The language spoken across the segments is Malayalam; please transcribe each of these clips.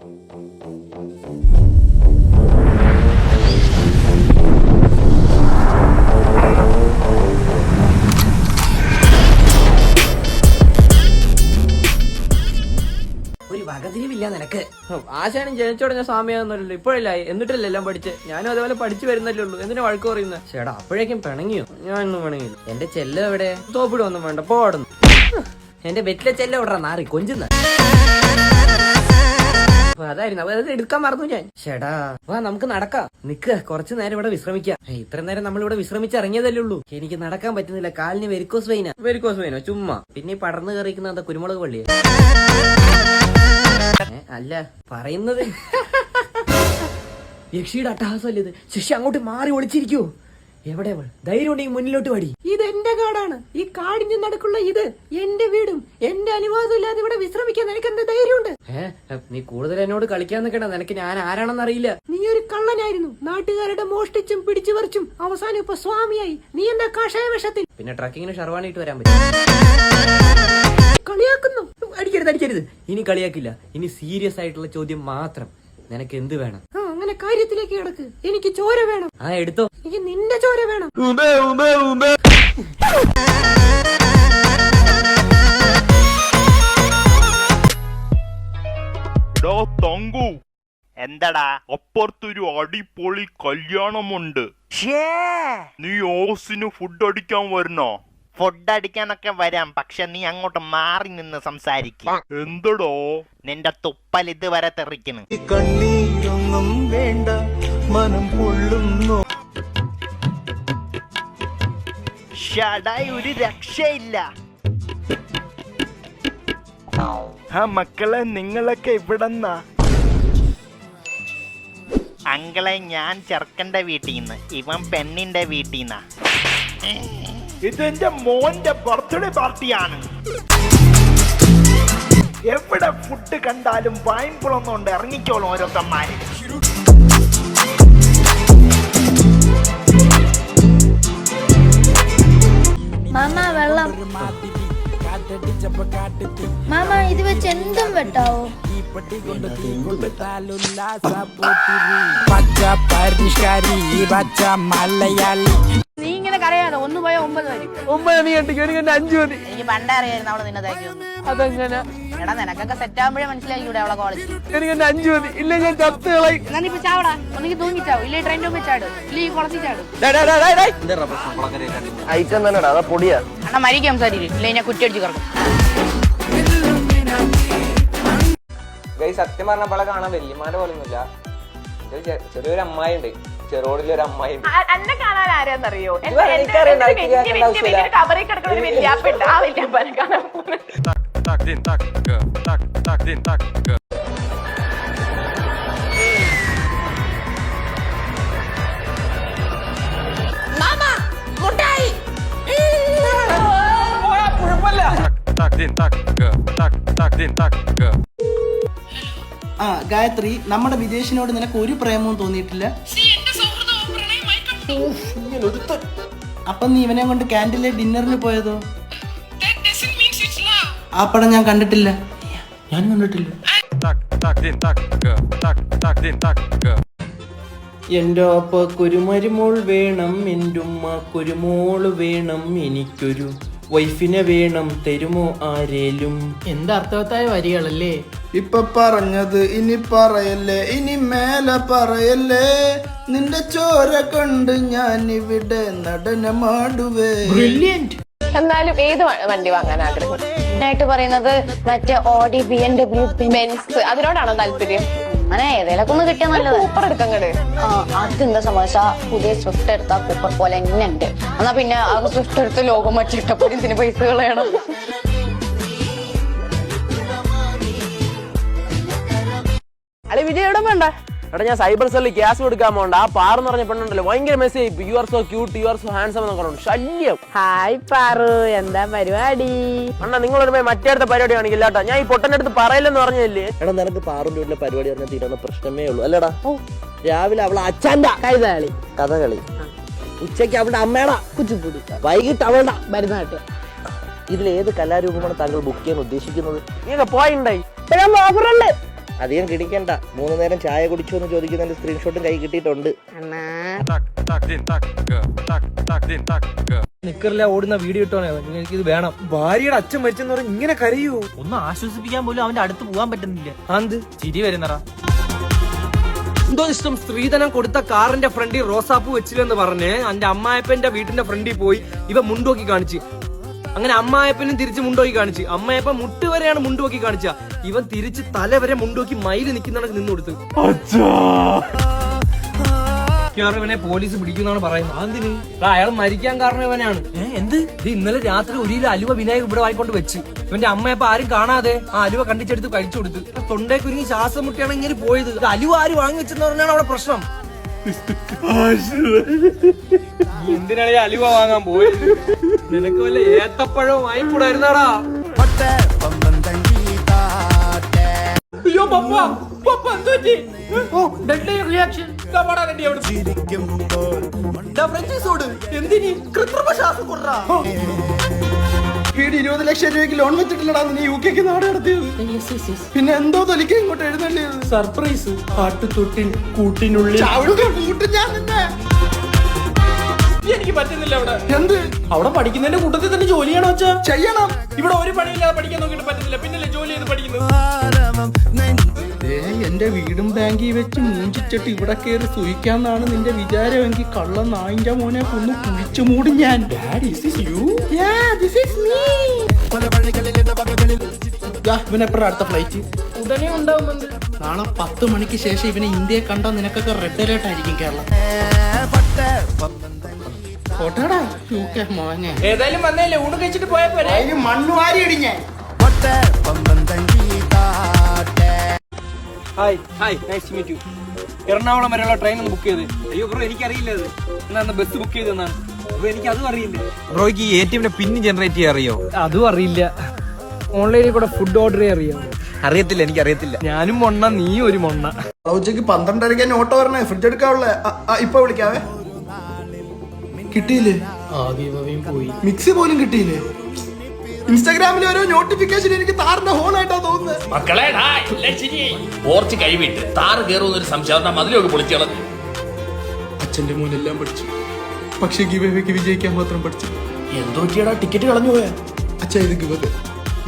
ഒരു വകതിരിവില്ല നിനക്ക്. ആശാനും ജനിച്ചോടഞ്ഞ സാമ്യാന്നല്ലോ, ഇപ്പോഴല്ല എന്നിട്ടല്ലേ എല്ലാം പഠിച്ച്. ഞാനും അതേപോലെ പഠിച്ചു വരുന്നല്ലേ ഉള്ളൂ. എന്തിനാ വഴക്ക് പറയുന്നത്? ചേട്ടാ അപ്പോഴേക്കും പിണങ്ങിയോ? ഞാനൊന്നും പിണങ്ങില്ല. എന്റെ ചെല്ല എവിടെ? തോപ്പിടുവൊന്നും വേണ്ട, പോടുന്നു. എന്റെ ബെറ്റിലെ ചെല്ല എവിടാ നാറി കൊഞ്ചുന്ന. അതായിരുന്നു അത് എടുക്കാൻ മറന്നു ഞാൻ. ചേട്ടാ വാ നമുക്ക് നടക്കാം. നിക്ക് കുറച്ചു നേരം ഇവിടെ വിശ്രമിക്കാം. ഇത്ര നേരം നമ്മളിവിടെ വിശ്രമിച്ചിറങ്ങിയതല്ലേ ഉള്ളൂ. എനിക്ക് നടക്കാൻ പറ്റുന്നില്ല, കാലിന് വെരിക്കോസ് വെയിനോ ചുമ്മാ. പിന്നെ പടർന്നു കയറിക്കുന്ന എന്താ കുരുമുളക് പള്ളിയെ? അല്ല പറയുന്നത് യക്ഷിയുടെ അട്ടഹാസമല്ലേ ഇത്? ശിക്ഷ അങ്ങോട്ട് മാറി ഒളിച്ചിരിക്കൂ. എവിടെ ധൈര്യം ഉണ്ടെങ്കിൽ മുന്നിലോട്ട് പടി. ഇത് എന്റെ കാടാണ്. ഈ കാടിന് നടക്കുള്ള ഇത് എന്റെ വീടും എന്റെ അനുവാദം ഇല്ലാതെ ഇവിടെ വിശ്രമിക്കാൻ നിനക്ക് എന്താ ധൈര്യമുണ്ട്? നീ കൂടുതൽ എന്നോട് കളിക്കാൻ നിൽക്കണ്ട. നിനക്ക് ഞാൻ ആരാണെന്ന് അറിയില്ല. നീ ഒരു കള്ളനായിരുന്നു. നാട്ടുകാരുടെ മോഷ്ടിച്ചും പിടിച്ചു പറിച്ചും അവസാനം ഇപ്പൊ സ്വാമിയായി. നീ എന്താ കാഷായ വേഷത്തിൽ? പിന്നെ ട്രക്കിങ്ങിന് ഷർവാണിയിട്ട് വരാൻ പറ്റും. കളിയാക്കുന്നു. അടിക്കരുത്. ഇനി കളിയാക്കില്ല. ഇനി സീരിയസ് ആയിട്ടുള്ള ചോദ്യം മാത്രം. നിനക്ക് എന്ത് വേണം? അങ്ങനെ കാര്യത്തിലേക്ക് കിടക്ക്. എനിക്ക് ചോര വേണം. എടുത്തോ. എനിക്ക് നിന്റെ ചോര വേണം. എന്തടാ? അപ്പുറത്തൊരു അടിപൊളി കല്യാണമുണ്ട്. നീ ഓസിന് ഫുഡ് അടിക്കാൻ വരണോ? ഫുഡ് അടിക്കാനൊക്കെ വരാം, പക്ഷെ നീ അങ്ങോട്ട് മാറി നിന്ന് സംസാരിക്കും. എന്തടോ? നിന്റെ തുപ്പൽ ഇതുവരെ തെറിക്കുന്നു. കണ്ണീരൊന്നും വേണ്ട, മനം പൊള്ളുന്നു. ഷടായി ഒരു രക്ഷയില്ല. മക്കളെ നിങ്ങളൊക്കെ ഇവിടെന്നാ? അങ്കളെ ഞാൻ ചെറുക്കന്റെ വീട്ടിൽ നിന്ന്, ഇവൻ പെണ്ണിന്റെ വീട്ടിൽ നിന്നാ. ഇതെന്റെ മോന്റെ ബർത്ത്ഡേ പാർട്ടിയാണ്. എവിടെ ഫുഡ് കണ്ടാലും വായ്പുളന്നുകൊണ്ട് ഇറങ്ങിക്കോളും ഓരോരുത്തന്മാര്. മാമ വെള്ളം. മാമ ഇത് വെച്ച് എന്തും വെട്ടാവോ? നീ ഇങ്ങനെ കരയാതെ 1 പോയ 9 വരും. 9 നീ കണ്ടിക്കോ, എനിക്ക് 5 മതി. എനിക്ക് പണ്ടറിയായിരുന്നു അവള് നിന്നെ തയ്ക്കുന്നു. അതെങ്ങനെ? എടാ നിനക്കൊക്കെ സെറ്റ് ആകുമ്പോഴേ മനസ്സിലാക്കിയൂടെ അവളെ ക്വാളിറ്റി. എനിക്ക് 5 മതി. ഇല്ല ഞാൻ ചത്ത് കളയും. എന്നാ നീ ഇപ്പൊ ചാവടാ. ഒന്നെങ്കിൽ തൂങ്ങിച്ചാവും, ഇല്ലേ ട്രെയിൻ മുമ്പ് ചാടും, ഇല്ലേ ഈ കുളത്തിൽ ചാടും. ഐറ്റം തന്നെടാ, അതാ പൊടിയാ. അണ്ണാ മരിക്കും സംസാരിക്കും, ഇല്ലേ ഞാൻ കുറ്റിയടിച്ച് കിടക്കും. സത്യം പറഞ്ഞപ്പോളെ കാണാൻ വല്യമാരെ പോലൊന്നുമില്ല. ചെറിയൊരു അമ്മായി ഉണ്ട്, ചെറുതിലൊരു അമ്മായി ഉണ്ട്. എന്നെ കാണാൻ ആരാന്നറിയോ? ഗായത്രി, നമ്മുടെ വിദേശിനോട് നിനക്ക് ഒരു പ്രേമവും തോന്നിയിട്ടില്ല? അപ്പൊ നീ ഇവനെ കൊണ്ട് ക്യാൻഡിലെ ഡിന്നറിന് പോയതോ? ആ പടം ഞാൻ കണ്ടിട്ടില്ല. എന്റെ അപ്പ കുരുമരുമോൾ വേണം, എൻ്റെ ഉമ്മ കുരുമോള് വേണം, എനിക്കൊരു വൈഫിനെ വേണം, തരുമോ ആരേലും. എന്താ അർത്ഥവത്തായ വരികളല്ലേ? ഇപ്പൊ പറഞ്ഞത് ഇനി പറയല്ലേ, ഇനി മേലെ പറയല്ലേ. നിന്റെ ചോര കൊണ്ട് ഞാൻ ഇവിടെ നടനമാടുവേ. ബ്രില്യന്റ്. എന്നാലും ഏത് വണ്ടി വാങ്ങാൻ ആഗ്രഹം? ായിട്ട് പറയുന്നത് മറ്റേ ഓഡി BMW ബെൻസ്, അതിനോടാണോ താല്പര്യം? അങ്ങനെ ഏതേലൊക്കെ ഒന്ന് കിട്ടിയാൽ നല്ലത്. കൂപ്പർ എടുക്കങ്ങട്. അതെന്താ സംഭവിച്ചാ, പുതിയ സ്വിഫ്റ്റ് എടുത്താ കൂപ്പർ പോലെ തന്നെ ഉണ്ട്. എന്നാ പിന്നെ ആ സ്വിഫ്റ്റ് എടുത്ത് ലോകം മറ്റിട്ടപ്പോൾ ഇതിന് പൈസ കളയണം. അല്ലെ വിജയ് എവിടെ വേണ്ട? എടാ ഞാൻ സൈബർ സെല്ലിൽ ഗ്യാസ് കൊടുക്കാൻ പോകണ്ട. ആ പാറെന്ന് പറഞ്ഞ പെണ്ണുണ്ടല്ലോ, ഭയങ്കര message. You are so cute, you are so handsome എന്നൊക്കെ പറഞ്ഞു. ശല്യം. ഹായ് പാറു, എന്താ പരിപാടി? അണ്ണാ നിങ്ങളൊരു മറ്റേ അടുത്ത പരിപാടി കാണിക്കില്ല കേട്ടോ. ഞാൻ ഈ പൊട്ടന്റെ അടുത്ത് പറയില്ലെന്ന് പറഞ്ഞല്ലേ. എടാ നിനക്ക് പാറുന്റെ വീട്ടിലെ പരിപാടി പറഞ്ഞാൽ തീരുന്ന പ്രശ്നമേ ഉള്ളൂ അല്ലടാ. രാവിലെ അവളെ അച്ഛന്റെ കഥകളി, ഉച്ചയ്ക്ക് അവളുടെ അമ്മയുടെ കുച്ചിപ്പുടി, വൈകിട്ട് അവളുടെ ഭരതനാട്യം. ഇതിലേത് കലാരൂപമാണ് താങ്കൾ ബുക്ക് ചെയ്യാൻ ഉദ്ദേശിക്കുന്നത്? നീ പോയിണ്ടായി ഓഫറുണ്ട്. അധികം കിടിക്കണ്ട. 3 നേരം ചായ കുടിച്ചു എന്ന് ചോദിക്കുന്നതിന്റെ സ്ക്രീൻഷോട്ടും കൈ കിട്ടിയിട്ടുണ്ട്. നിക്കറില്ല ഓടുന്ന വീഡിയോ ഇട്ടോണേ, എനിക്കിത് വേണം. ഭാര്യയുടെ അച്ഛൻ മരിച്ചെന്ന് പറഞ്ഞ് ഇങ്ങനെ കരയൂ? ഒന്ന് ആശ്വസിപ്പിക്കാൻ പോലും അവന്റെ അടുത്ത് പോകാൻ പറ്റുന്നില്ല. അത് ചിരി വരുന്നടാ. എന്തോ ഇഷ്ടം സ്ത്രീധനം കൊടുത്ത കാറിന്റെ ഫ്രണ്ടിൽ റോസാപ്പൂ വെച്ചില്ലെന്ന് പറഞ്ഞ് എന്റെ അമ്മായപ്പന്റെ വീട്ടിന്റെ ഫ്രണ്ടിൽ പോയി ഇവ മുണ്ടോക്കി കാണിച്ച്. അങ്ങനെ അമ്മായപ്പനും തിരിച്ച് മുണ്ടോക്കി കാണിച്ച്. അമ്മായപ്പൻ മുട്ട് വരെയാണ് മുണ്ടോക്കി കാണിച്ച. ഇവൻ തിരിച്ച് തല വരെ മുണ്ടോക്കി മയില് നിൽക്കുന്നവർക്ക് നിന്ന് കൊടുത്തു. ഇവനെ പോലീസ് പിടിക്കുന്നതാണ് പറയുന്നത്. അയാൾ മരിക്കാൻ കാരണം ഇവനാണ്. എന്ത് ഇത്? ഇന്നലെ രാത്രി 1 കിലോ അലുവ വിനായകർ ഇവിടെ വായിക്കൊണ്ട് വെച്ച് ഇവന്റെ അമ്മയപ്പ ആരും കാണാതെ ആ അലുവ കണ്ടിച്ചെടുത്ത് കഴിച്ചു കൊടുത്ത്. തൊണ്ടേ കുരുങ്ങി ശ്വാസം മുട്ടിയാണ് ഇങ്ങനെ പോയത്. ഇത് അലുവ ആര് വാങ്ങി വെച്ചെന്ന് പറഞ്ഞാണ് അവിടെ പ്രശ്നം. എന്തിനാണ് ഈ അലുവ വാങ്ങാൻ പോയത്? നിനക്ക് വല്ല ഏത്തപ്പഴവും വാങ്ങിക്കൂടായിരുന്നാടാ. അയ്യോ പപ്പ, പപ്പ എന്ത് പറ്റി? ഓ ഡെഡ്ലി റിയാക്ഷൻ. എന്തിനി കൃത്രിമ ശ്വാസം കൊടുറാ? 20 ലക്ഷം രൂപയ്ക്ക് ലോൺ വെച്ചിട്ടില്ലടാ നീ UK നാട് നടത്തിയത്. പിന്നെ എന്തോ തൊലിക്ക ഇങ്ങോട്ട് എഴുന്നള്ളിയത്? സർപ്രൈസ്. കാട്ടുതൊട്ടിൽ കൂട്ടിനുള്ളിൽ. എനിക്ക് പറ്റുന്നില്ല അവിടെ. എന്ത്? അവിടെ പഠിക്കുന്നതിന്റെ കൂട്ടത്തിൽ തന്നെ ജോലിയാണോ വെച്ചാ? ചെയ്യണം. ഇവിടെ ഒരു പണിയില്ലാതെ പഠിക്കാൻ നോക്കിയിട്ട് പറ്റുന്നില്ല, പിന്നല്ലേ ജോലി ചെയ്ത് പഠിക്കുന്നത്. എന്റെ വീടും ബാങ്കിൽ വെച്ച് മൂഞ്ചിച്ചിട്ട് ഇവിടെ കയറി സൂയിക്കാന്നാണ് നിന്റെ വിചാരമെങ്കിൽ കള്ള നായിന്റെ മോനെ കൊന്ന് കുഴിച്ചു മൂടി ഞാൻ. ഇവനെപ്പോഴാ അടുത്ത ഫ്ലൈറ്റ്? ഉടനെ ഉണ്ടാവുന്നുണ്ട്. നാളെ 10 മണിക്ക് ശേഷം ഇവനെ ഇന്ത്യയെ കണ്ടോ നിനക്കൊക്കെ റെഡ് അലേർട്ട് ആയിരിക്കും കേരളം. ഫോട്ടോടാ UK മോനെ. ഏതായാലും വന്നേല്ലേ, ഊണ് കഴിച്ചിട്ട് പോയാ പോരെ. മണ്ണുവാരി ഇടിഞ്ഞ. Hi nice to meet you. Ernakulam വരെയുള്ള ട്രെയിൻ ഒന്ന് ബുക്ക് ചെയ്ത്. അയ്യോ ബ്രോ എനിക്കറിയില്ല അത്. എന്നാ ബസ് ബുക്ക് ചെയ്തെന്നാണ് ബ്രോ, എനിക്ക് അതും അറിയില്ല. ബ്രോയ്ക്ക് ഈ ATM പിന്ന് ജനറേറ്റ് ചെയ്യാൻ അറിയോ? അതും അറിയില്ല. ഓൺലൈനിൽ കൂടെ ഫുഡ് ഓർഡർ ചെയ്യാൻ അറിയാം? അറിയത്തില്ല, എനിക്കറിയത്തില്ല. ഞാനും മൊണ്ണ, നീ ഒരു മൊണ്ണ. ഉച്ചക്ക് 12:30 ഓട്ടോ വരണേ, ഫ്രിഡ്ജ് എടുക്കാവുള്ള. ഇപ്പൊ വിളിക്കാവേ. കിട്ടിയില്ലേ? ആദ്യം പോയി. മിക്സി പോലും കിട്ടിയില്ലേ? ഇൻസ്റ്റാഗ്രാമിൽ ഓരോ നോട്ടിഫിക്കേഷൻ എനിക്ക് താറിന്റെ ഹോളായിട്ടാ തോന്നുന്നത്. മക്കളെ പോർച്ച് കൈവിട്ട് താറ് കയറുന്നൊരു സംശയം മതിലൊക്കെ പൊളിച്ചു കളഞ്ഞു. അച്ഛന്റെ മോനെല്ലാം പഠിച്ചു, പക്ഷെ ഗിവേക്ക് വിജയിക്കാൻ മാത്രം പഠിച്ചു. എന്തോ ചെയ്യടാ, ടിക്കറ്റ് കളഞ്ഞു പോയാ. അച്ഛാ ഇത് ഗിവേ.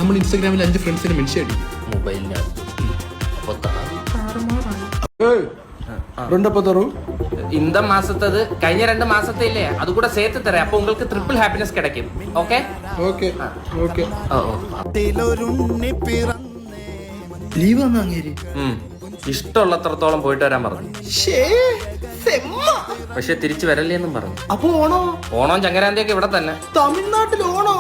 നമ്മൾ ഇൻസ്റ്റാഗ്രാമിൽ 5 ഫ്രണ്ട്സിനെ മെൻഷൻ അടിക്കും. മൊബൈലിനകത്ത് അപ്പൊ இந்த மாசத்தது കഴിഞ്ഞ 2 മാസത്തെ ഇല്ലേ, അത് കൂടെ சேர்த்து തരാം. അപ്പൊ உங்களுக்கு ട്രിപ്പിൾ ഹാപ്പിനെസ് கிடைக்கும். Okay okay okay. ലീവ് വന്നാ അങ്ങേര് ഇഷ്ടമുള്ളത്രത്തോളം പോയിട്ട് വരാൻ പറഞ്ഞു. പക്ഷെ തിരിച്ചു വരല്ലേന്നും പറഞ്ഞു. അപ്പൊ ഓണോ? ഓണം ചങ്ങരാന്തിയൊക്കെ ഇവിടെ തന്നെ. തമിഴ്നാട്ടിൽ ഓണോ?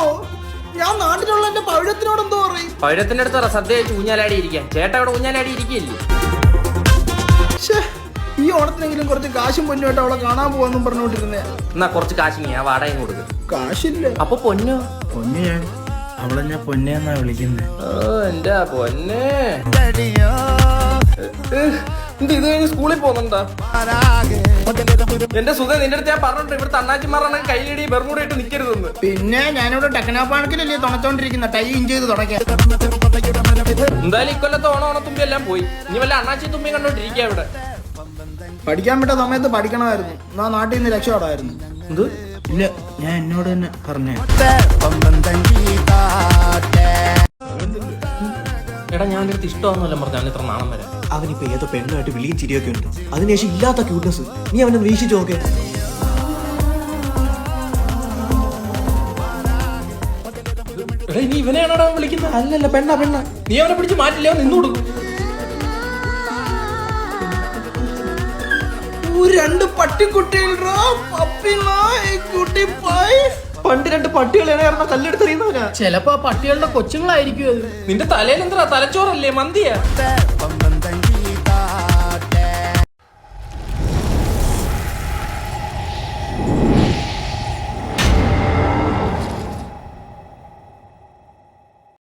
ഞാൻ നാട്ടിലുള്ള എന്റെ പൗരത്തിനോട് എന്തോ പറയും. പഴയത്തിന്റെ അടുത്ത് സദ്യ വെച്ച് ഊഞ്ഞാലാടി ഇരിക്കാൻ. ചേട്ടാ ഇവിടെ ഊഞ്ഞാലാടി ഇരിക്കില്ലേ? ഈ ഓണത്തിനെങ്കിലും കുറച്ച് കാശും പൊന്നുമായിട്ട് അവളെ കാണാൻ പോവാന്നും പറഞ്ഞോണ്ടിരുന്നേ. എന്നാ കുറച്ച് കാശ് നീ ആ വാടകയും കൊടുക്കും. കാശില്ല. അപ്പൊ പൊന്നോ? പൊന്നെ അവളെ ഞാൻ പൊന്നെന്നാ വിളിക്കുന്നത്. എന്റെ പൊന്നെ. ഇത് കഴിഞ്ഞ് സ്കൂളിൽ പോകുന്നുണ്ടാ? എന്റെ സുഖം നിന്റെ അടുത്ത് ഞാൻ പറഞ്ഞിട്ടുണ്ട്, ഇവിടുത്തെ അണ്ണാച്ചിമാറാണ് കൈയിടി ബെർമൂടായിട്ട് നിൽക്കരുതെന്ന്. പിന്നെ ഞാനിവിടെ ടെക്നോപാർക്കിലല്ലേ തുണച്ചോണ്ടിരിക്കുന്ന ടൈ ഇൻ ചെയ്ത് തുടങ്ങിയ. എന്തായാലും ഇക്കൊല്ലത്തെ ഓണത്തുമ്പി എല്ലാം പോയി. ഇനി വല്ല അണ്ണാച്ചി തുമ്പി കണ്ടോണ്ടിരിക്കുക ഇവിടെ. പഠിക്കാൻ വിട്ട സമയത്ത് പഠിക്കണമായിരുന്നു, എന്നാ നാട്ടിൽ നിന്ന് രക്ഷപ്പെടായിരുന്നു. എന്ത്? ഇല്ല, ഞാൻ എന്നോട് തന്നെ പറഞ്ഞേ. എടാ ഞാൻ അടുത്ത് ഇഷ്ടമാണെന്നല്ല പറഞ്ഞാൽ ഇത്ര നാണം വരാം. അവനിപ്പോ ഏതോ പെണ്ണായിട്ട് വിളിയും ചിരിയൊക്കെ ഉണ്ട്. അതിനുശേഷം ഇല്ലാത്ത ക്യൂട്ട്നെസ്. നീ അവനെ വീക്ഷിച്ചു നോക്കേ. എടാ ഇനി ഇവനെയാണോ വിളിക്കുന്നത്? അല്ലല്ല, പെണ്ണ. നീ അവനെ പിടിച്ച് മാറ്റില്ലേ, നിന്നു കൊടുക്കും. 2 പട്ടിക്കുട്ടികളാ. പണ്ട് 2 പട്ടികളെ കല്ലെടുത്തെറിയുന്നവനാ. ചിലപ്പോ പട്ടികളുടെ കൊച്ചുങ്ങളായിരിക്കും അത്. നിന്റെ തലയിൽ എന്താ തലച്ചോറല്ലേ, മന്തിയാ?